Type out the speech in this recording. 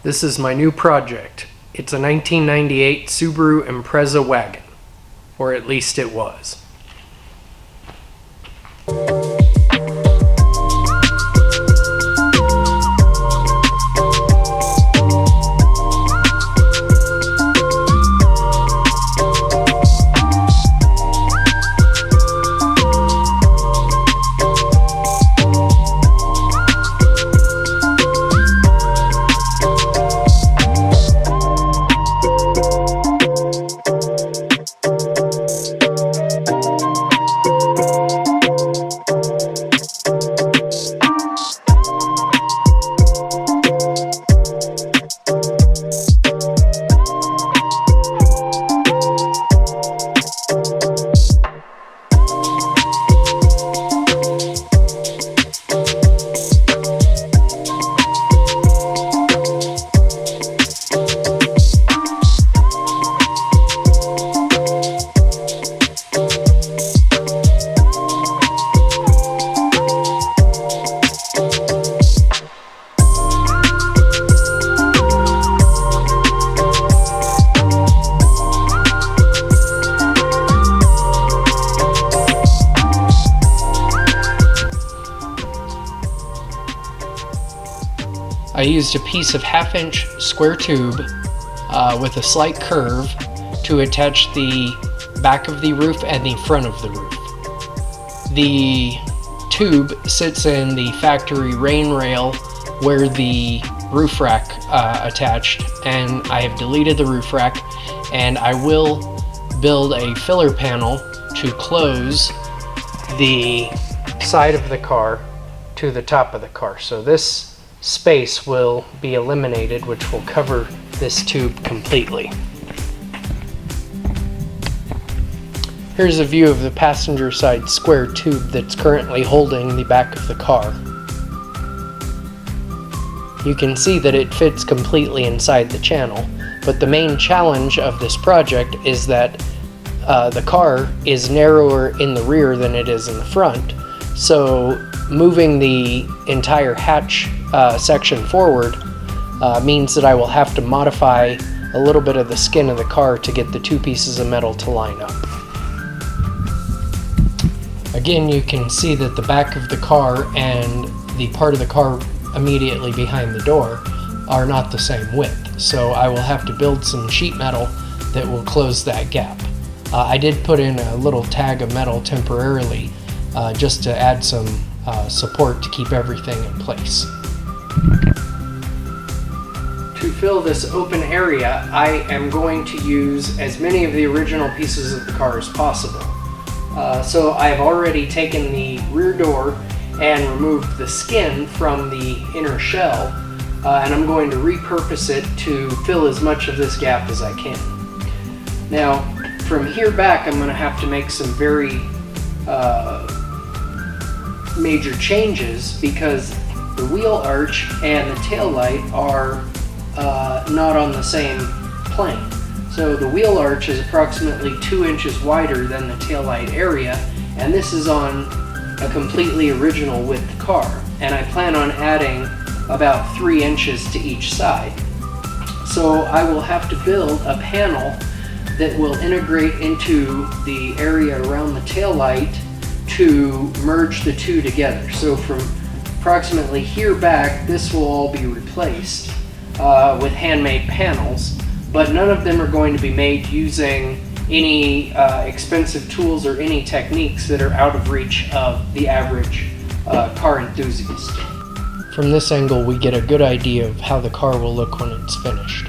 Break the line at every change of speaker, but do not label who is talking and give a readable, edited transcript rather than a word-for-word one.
This is my new project. It's a 1998 Subaru Impreza wagon, or at least it was. I used a piece of 1/2-inch square tube with a slight curve to attach the back of the roof and the front of the roof. The tube sits in the factory rain rail where the roof rack attached, and I have deleted the roof rack, and I will build a filler panel to close the side of the car to the top of the car. So this space will be eliminated, which will cover this tube completely. Here's a view of the passenger side square tube that's currently holding the back of the car. You can see that it fits completely inside the channel, but the main challenge of this project is that the car is narrower in the rear than it is in the front, so moving the entire hatch section forward means that I will have to modify a little bit of the skin of the car to get the two pieces of metal to line up. Again, you can see that the back of the car and the part of the car immediately behind the door are not the same width, so I will have to build some sheet metal that will close that gap. I did put in a little tag of metal temporarily just to add some support to keep everything in place. To fill this open area, I am going to use as many of the original pieces of the car as possible. So I've already taken the rear door and removed the skin from the inner shell, and I'm going to repurpose it to fill as much of this gap as I can. Now, from here back, I'm going to have to make some very major changes because the wheel arch and the tail light are not on the same plane. So the wheel arch is approximately 2 inches wider than the tail light area, and this is on a completely original width car, and I plan on adding about 3 inches to each side. So I will have to build a panel that will integrate into the area around the tail light to merge the two together. So from approximately here back, this will all be replaced with handmade panels, but none of them are going to be made using any expensive tools or any techniques that are out of reach of the average car enthusiast. From this angle, we get a good idea of how the car will look when it's finished.